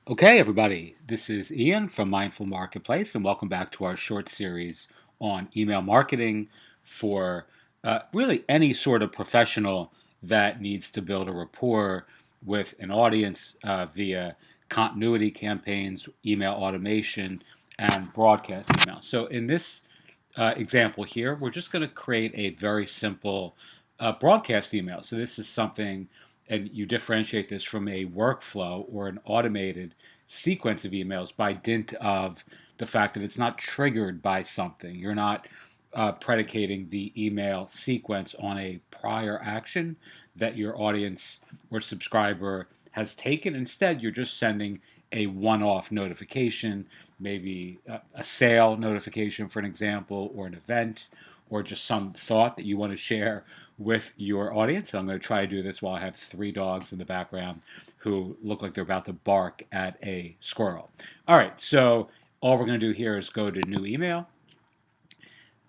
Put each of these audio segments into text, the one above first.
Okay, everybody, this is Ian from Mindful Marketplace, and welcome back to our short series on email marketing for really any sort of professional that needs to build a rapport with an audience via continuity campaigns, email automation, and broadcast email. So, in this example here, we're just going to create a very simple broadcast email. So this is something, and you differentiate this from a workflow or an automated sequence of emails by dint of the fact that it's not triggered by something. You're not predicating the email sequence on a prior action that your audience or subscriber has taken. Instead, you're just sending a one-off notification, maybe a sale notification for an example, or an event, or just some thought that you want to share with your audience. I'm going to try to do this while I have three dogs in the background who look like they're about to bark at a squirrel. All right, so all we're going to do here is go to new email.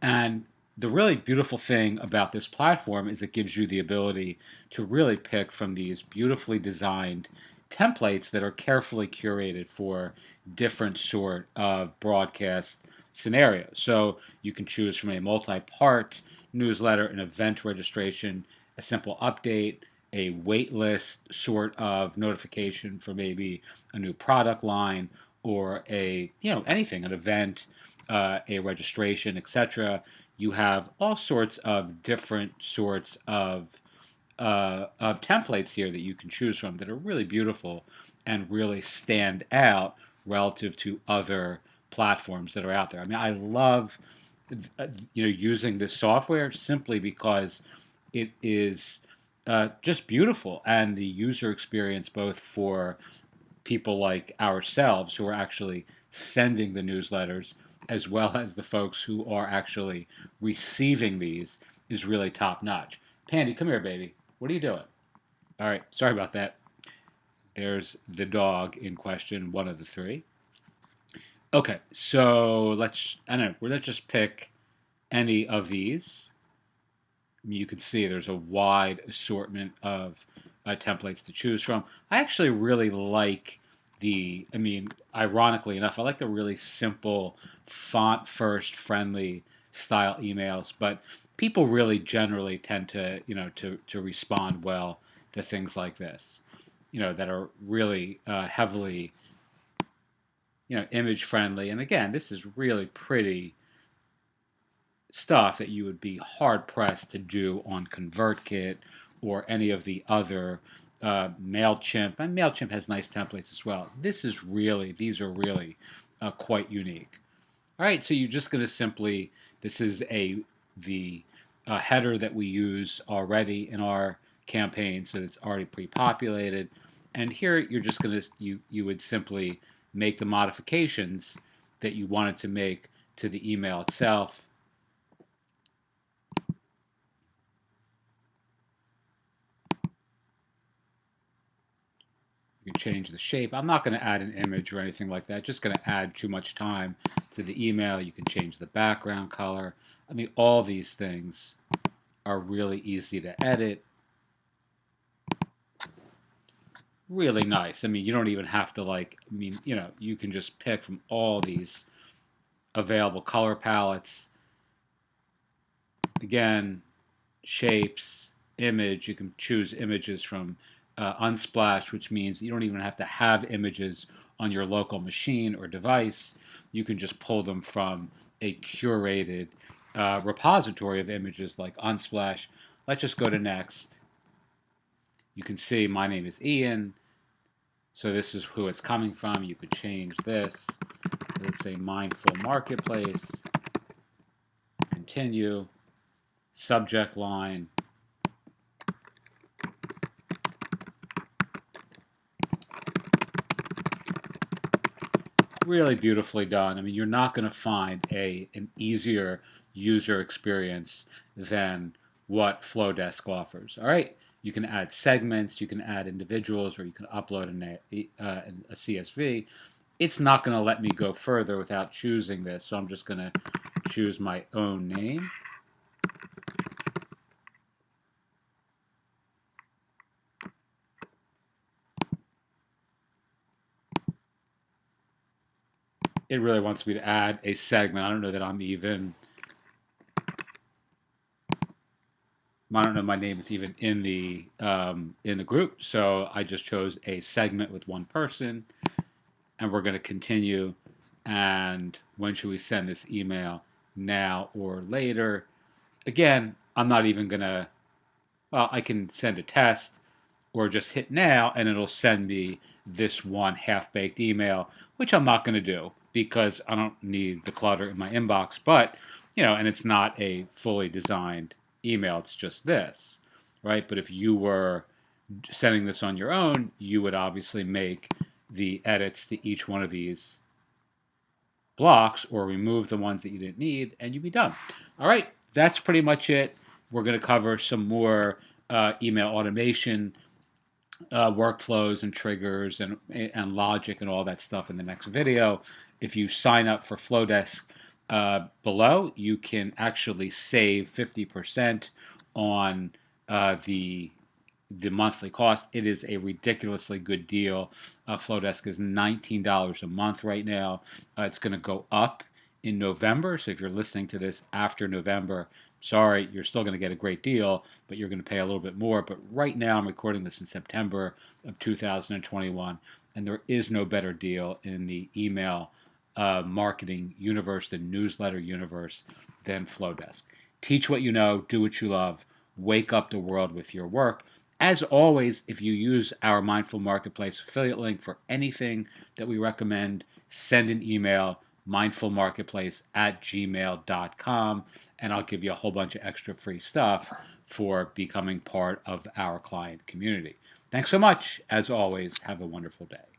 And the really beautiful thing about this platform is it gives you the ability to really pick from these beautifully designed templates that are carefully curated for different sort of broadcast scenarios. So you can choose from a multi-part newsletter, an event registration, a simple update, a wait list sort of notification for maybe a new product line or anything, an event, a registration, etc. You have all sorts of different sorts of templates here that you can choose from that are really beautiful and really stand out relative to other platforms that are out there. I mean, I love using this software simply because it is just beautiful, and the user experience both for people like ourselves who are actually sending the newsletters as well as the folks who are actually receiving these is really top notch. Pandy, come here, baby. What are you doing? All right, sorry about that. There's the dog in question, one of the three. Okay, so I don't know, let's just pick any of these. You can see there's a wide assortment of templates to choose from. I actually really like ironically enough, I like the really simple, font first, friendly style emails, but people really generally tend to respond well to things like this, that are really heavily, image friendly. And again, this is really pretty stuff that you would be hard pressed to do on ConvertKit or any of the other Mailchimp. And Mailchimp has nice templates as well. These are really quite unique. All right, so you're just going to simply, this is the header that we use already in our campaign, so it's already pre-populated. And here you're just going to you would simply make the modifications that you wanted to make to the email itself. You can change the shape. I'm not going to add an image or anything like that. Just going to add too much time to the email. You can change the background color. I mean, all these things are really easy to edit. Really nice. I mean, you don't even have to you can just pick from all these available color palettes. Again, shapes, image. You can choose images from Unsplash, which means you don't even have to have images on your local machine or device. You can just pull them from a curated repository of images like Unsplash. Let's just go to next. You can see my name is Ian, so this is who it's coming from. You could change this. Let's say Mindful Marketplace. Continue. Subject line. Really beautifully done. I mean, you're not going to find an easier user experience than what Flodesk offers. All right, you can add segments, you can add individuals, or you can upload a CSV. It's not going to let me go further without choosing this, so I'm just going to choose my own name. it really wants me to add a segment. I don't know that I'm even. I don't know my name is even in the group. So I just chose a segment with one person, and we're going to continue. And when should we send this email? Now or later? Again, I'm not even going to. Well, I can send a test or just hit now and it'll send me this one half baked email, which I'm not going to do because I don't need the clutter in my inbox. But, and it's not a fully designed email, it's just this, right? But if you were sending this on your own, you would obviously make the edits to each one of these blocks or remove the ones that you didn't need and you'd be done. All right, that's pretty much it. We're going to cover some more email automation workflows and triggers and logic and all that stuff in the next video. If you sign up for Flodesk below, you can actually save 50% on the monthly cost. It is a ridiculously good deal. Flodesk is $19 a month right now. It's going to go up in November. So if you're listening to this after November, sorry, you're still going to get a great deal, but you're going to pay a little bit more. But right now, I'm recording this in September of 2021, and there is no better deal in the email marketing universe, the newsletter universe, than Flodesk. Teach what you know, do what you love, wake up the world with your work. As always, if you use our Mindful Marketplace affiliate link for anything that we recommend, send an email, mindfulmarketplace@gmail.com, and I'll give you a whole bunch of extra free stuff for becoming part of our client community. Thanks so much. As always, have a wonderful day.